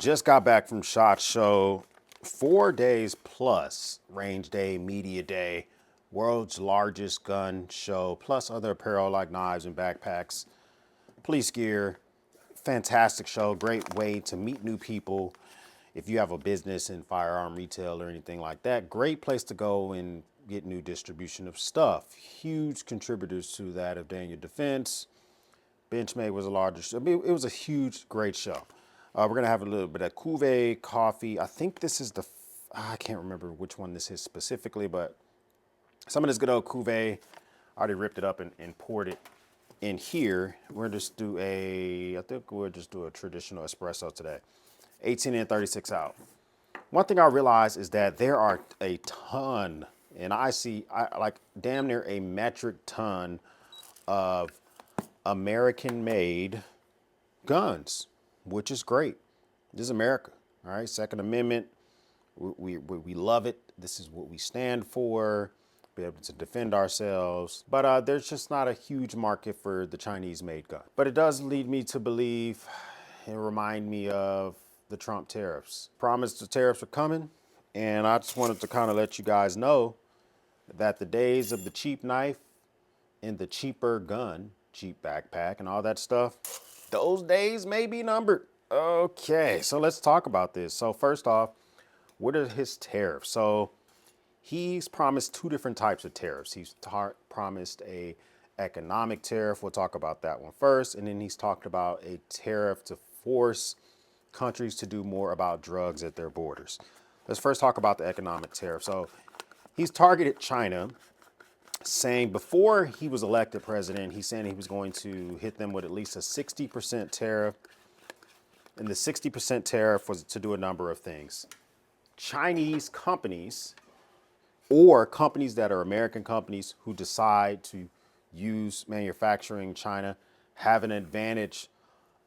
Just got back from SHOT Show. 4 days plus, range day, media day, world's largest gun show, plus other apparel like knives and backpacks, police gear. Fantastic show, great way to meet new people. If you have a business in firearm retail or anything like that, great place to go and get new distribution of stuff. Huge contributors to that of Daniel Defense. Benchmade was a larger show. I mean, it was a huge, great show. We're going to have a little bit of cuvee, coffee. I think this is I can't remember which one this is specifically, but some of this good old cuvee. I already ripped it up and poured it in here. We're just do I think we'll just do a traditional espresso today. 18 and 36 out. One thing I realized is that there are a ton, and I like damn near a metric ton of American-made guns, which is great. This is America, all right? Second Amendment, we love it. This is what we stand for, be able to defend ourselves. But there's just not a huge market for the Chinese-made gun. But it does lead me to believe and remind me of the Trump tariffs. Promised the tariffs are coming, and I just wanted to kind of let you guys know that the days of the cheap knife and the cheaper gun, cheap backpack and all that stuff, those days may be numbered. Okay, so let's talk about this. So first off, what are his tariffs? So he's promised two different types of tariffs. He's promised a economic tariff. We'll talk about that one first. And then he's talked about a tariff to force countries to do more about drugs at their borders. Let's first talk about the economic tariff. So he's targeted China, saying before he was elected president, he's saying he was going to hit them with at least a 60% tariff. And the 60% tariff was to do a number of things. Chinese companies or companies that are American companies who decide to use manufacturing in China have an advantage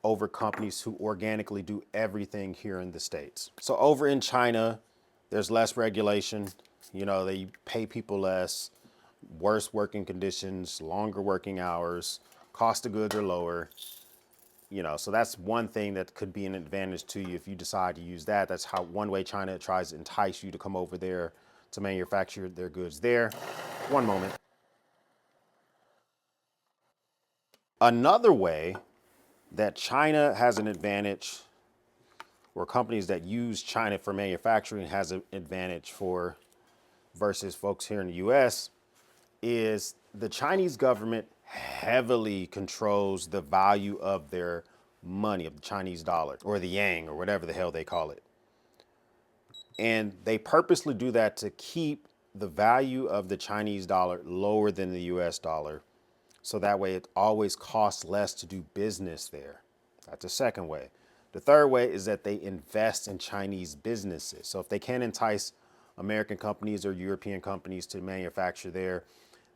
over companies who organically do everything here in the States. So over in China, there's less regulation. You know, they pay people less, worse working conditions, longer working hours, cost of goods are lower. You know, so that's one thing that could be an advantage to you if you decide to use that. That's how one way China tries to entice you to come over there to manufacture their goods there. One moment. Another way that China has an advantage, or companies that use China for manufacturing has an advantage for versus folks here in the US, is the Chinese government heavily controls the value of their money, of the Chinese dollar or the yang or whatever the hell they call it. And they purposely do that to keep the value of the Chinese dollar lower than the US dollar. So that way it always costs less to do business there. That's the second way. The third way is that they invest in Chinese businesses. So if they can't entice American companies or European companies to manufacture there,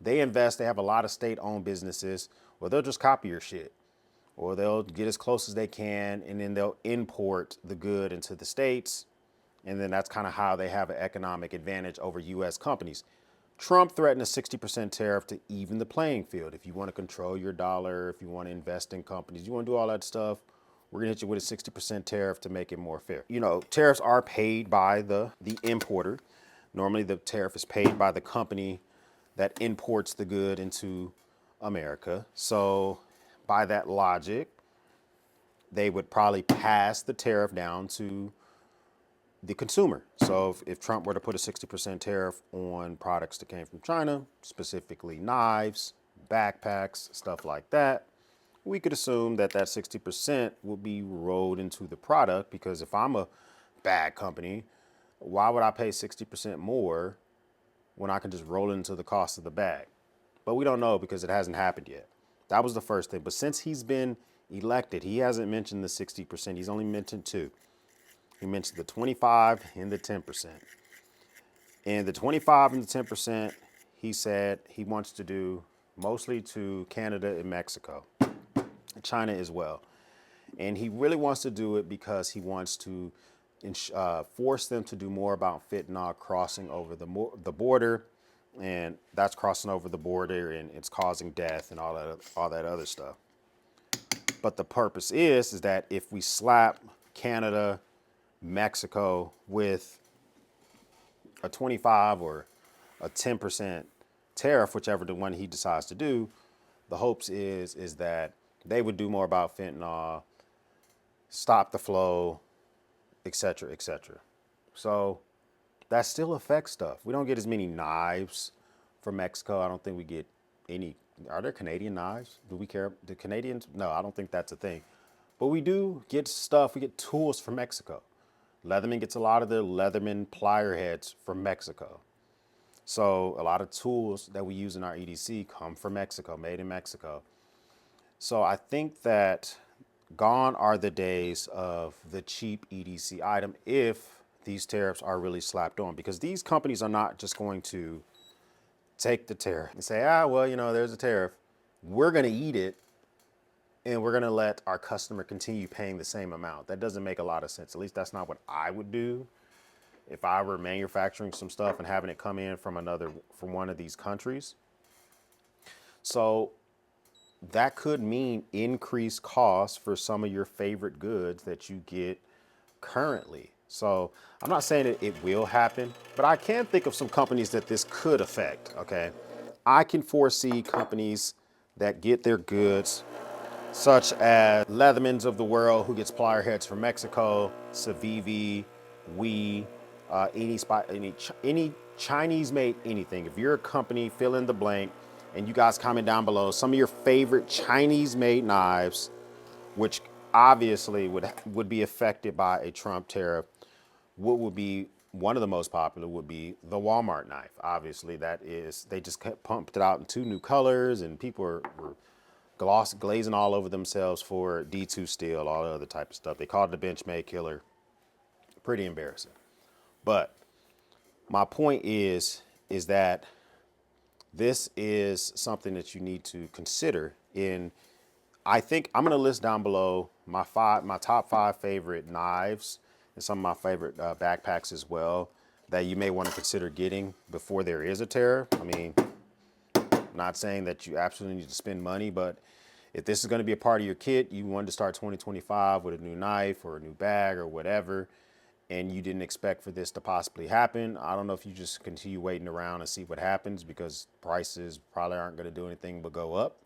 they invest, they have a lot of state-owned businesses, or they'll just copy your shit. Or they'll get as close as they can, and then they'll import the good into the States. And then that's kind of how they have an economic advantage over US companies. Trump threatened a 60% tariff to even the playing field. If you want to control your dollar, if you want to invest in companies, you want to do all that stuff, we're going to hit you with a 60% tariff to make it more fair. You know, tariffs are paid by the importer. Normally the tariff is paid by the company that imports the good into America. So by that logic, they would probably pass the tariff down to the consumer. So if Trump were to put a 60% tariff on products that came from China, specifically knives, backpacks, stuff like that, we could assume that that 60% will be rolled into the product, because if I'm a bag company, why would I pay 60% more when I can just roll it into the cost of the bag? But we don't know because it hasn't happened yet. That was the first thing. But since he's been elected, he hasn't mentioned the 60%. He's only mentioned two. He mentioned the 25 and the 10%. And the 25 and the 10%, he said he wants to do mostly to Canada and Mexico, China as well. And he really wants to do it because he wants to force them to do more about fentanyl crossing over the border. And that's crossing over the border, and it's causing death and all that other stuff. But the purpose is that if we slap Canada Mexico with a 25 or a 10% tariff, whichever the one he decides to do, the hopes is that they would do more about fentanyl, stop the flow, et cetera, et cetera. So that still affects stuff. We don't get as many knives from Mexico. I don't think we get any. Are there Canadian knives? Do we care? The Canadians? No, I don't think that's a thing. But we do get stuff. We get tools from Mexico. Leatherman gets a lot of their Leatherman plier heads from Mexico. So a lot of tools that we use in our EDC come from Mexico, made in Mexico. So I think that gone are the days of the cheap EDC item if these tariffs are really slapped on, because these companies are not just going to take the tariff and say, well, there's a tariff. We're going to eat it and we're going to let our customer continue paying the same amount. That doesn't make a lot of sense. At least that's not what I would do if I were manufacturing some stuff and having it come in from one of these countries. So that could mean increased costs for some of your favorite goods that you get currently. So I'm not saying that it will happen, but I can think of some companies that this could affect, okay? I can foresee companies that get their goods, such as Leatherman's of the world, who gets plier heads from Mexico, Civivi, any Chinese-made anything. If you're a company, fill in the blank, and you guys comment down below some of your favorite Chinese-made knives, which obviously would be affected by a Trump tariff. What would be one of the most popular would be the Walmart knife. Obviously, they just pumped it out in 2 new colors, and people were glazing all over themselves for D2 steel, all the other type of stuff. They called it the Benchmade killer. Pretty embarrassing. But my point is that this is something that you need to consider in. I think I'm going to list down below my top 5 favorite knives and some of my favorite backpacks as well that you may want to consider getting before there is a tariff. I mean, I'm not saying that you absolutely need to spend money, but if this is going to be a part of your kit, you wanted to start 2025 with a new knife or a new bag or whatever, and you didn't expect for this to possibly happen, I don't know if you just continue waiting around and see what happens, because prices probably aren't going to do anything but go up.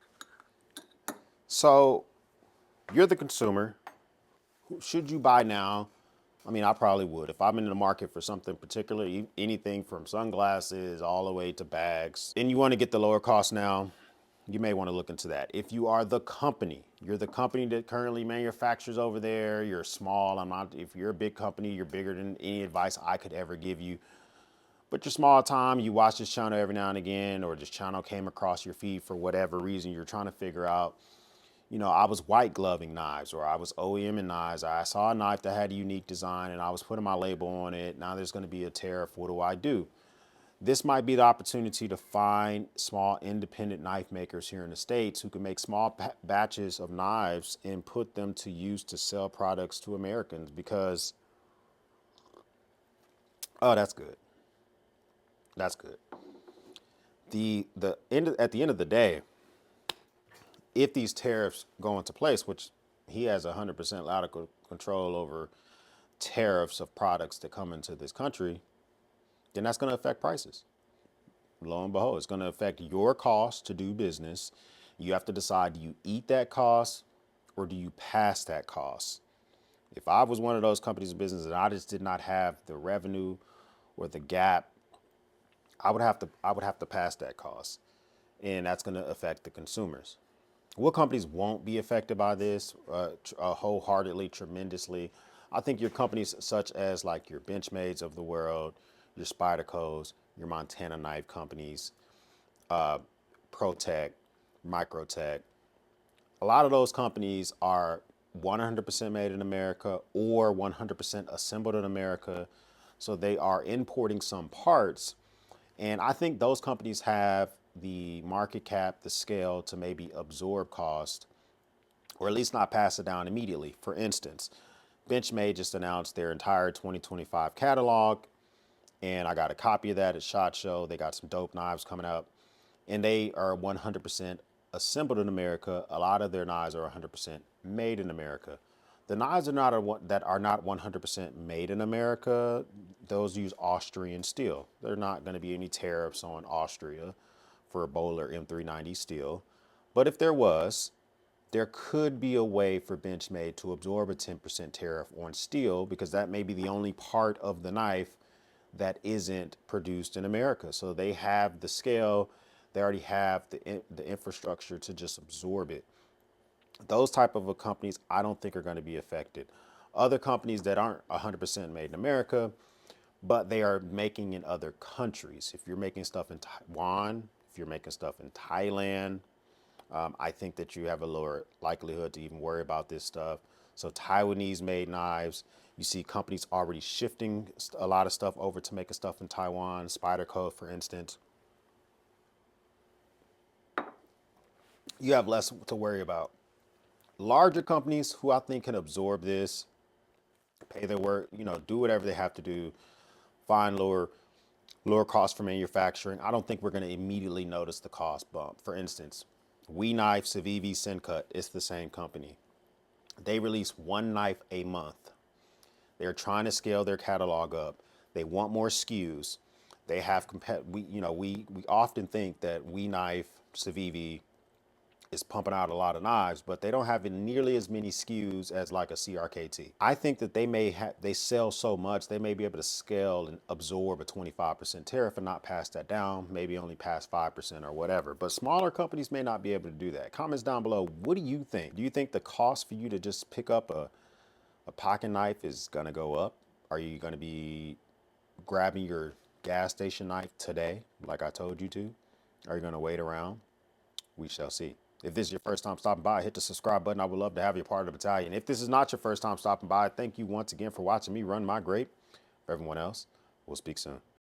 So you're the consumer. Should you buy now? I mean, I probably would. If I'm in the market for something particular, anything from sunglasses all the way to bags, and you want to get the lower cost now, you may want to look into that. If you are the company, you're the company that currently manufactures over there, you're small. If you're a big company, you're bigger than any advice I could ever give you. But you're small time, you watch this channel every now and again, or this channel came across your feed for whatever reason, you're trying to figure out, I was white gloving knives, or I was OEMing knives. I saw a knife that had a unique design and I was putting my label on it. Now there's going to be a tariff. What do I do? This might be the opportunity to find small independent knife makers here in the States who can make small batches of knives and put them to use to sell products to Americans, because, oh, that's good. That's good. At the end of the day, if these tariffs go into place, which he has 100% radical control over tariffs of products that come into this country, then that's going to affect prices. Lo and behold, it's going to affect your cost to do business. You have to decide, do you eat that cost or do you pass that cost? If I was one of those companies in business and I just did not have the revenue or the gap, I would have to pass that cost, and that's going to affect the consumers. What companies won't be affected by this wholeheartedly, tremendously? I think your companies such as like your Benchmades of the world, your Spydercos, your Montana knife companies, ProTech, Microtech. A lot of those companies are 100% made in America or 100% assembled in America. So they are importing some parts. And I think those companies have the market cap, the scale to maybe absorb cost, or at least not pass it down immediately. For instance, Benchmade just announced their entire 2025 catalog, and I got a copy of that at SHOT Show. They got some dope knives coming up, and they are 100% assembled in America. A lot of their knives are 100% made in America. The knives are not that are not 100% made in America. Those use Austrian steel. There are not going to be any tariffs on Austria for a Bowler M390 steel. But if there was, there could be a way for Benchmade to absorb a 10% tariff on steel because that may be the only part of the knife that isn't produced in America. So they have the scale, they already have the infrastructure to just absorb it. Those type of companies I don't think are going to be affected. Other companies that aren't 100% made in America, but they are making in other countries. If you're making stuff in Taiwan, if you're making stuff in Thailand, I think that you have a lower likelihood to even worry about this stuff. So Taiwanese made knives, you see companies already shifting a lot of stuff over to making stuff in Taiwan, Spyderco, for instance. You have less to worry about. Larger companies who I think can absorb this, pay their work, do whatever they have to do, find lower cost for manufacturing. I don't think we're going to immediately notice the cost bump. For instance, We Knife, Civivi, Sencut, it's the same company. They release one knife a month. They're trying to scale their catalog up. They want more SKUs. They have we often think that We Knife, Civivi is pumping out a lot of knives, but they don't have nearly as many SKUs as like a CRKT. I think that they sell so much they may be able to scale and absorb a 25% tariff and not pass that down, maybe only pass 5% or whatever. But smaller companies may not be able to do that. Comments down below, what do you think? Do you think the cost for you to just pick up a pocket knife is gonna go up? Are you gonna be grabbing your gas station knife today, like I told you to? Are you gonna wait around? We shall see. If this is your first time stopping by, hit the subscribe button. I would love to have you a part of the battalion. If this is not your first time stopping by, thank you once again for watching me run my grape. For everyone else, we'll speak soon.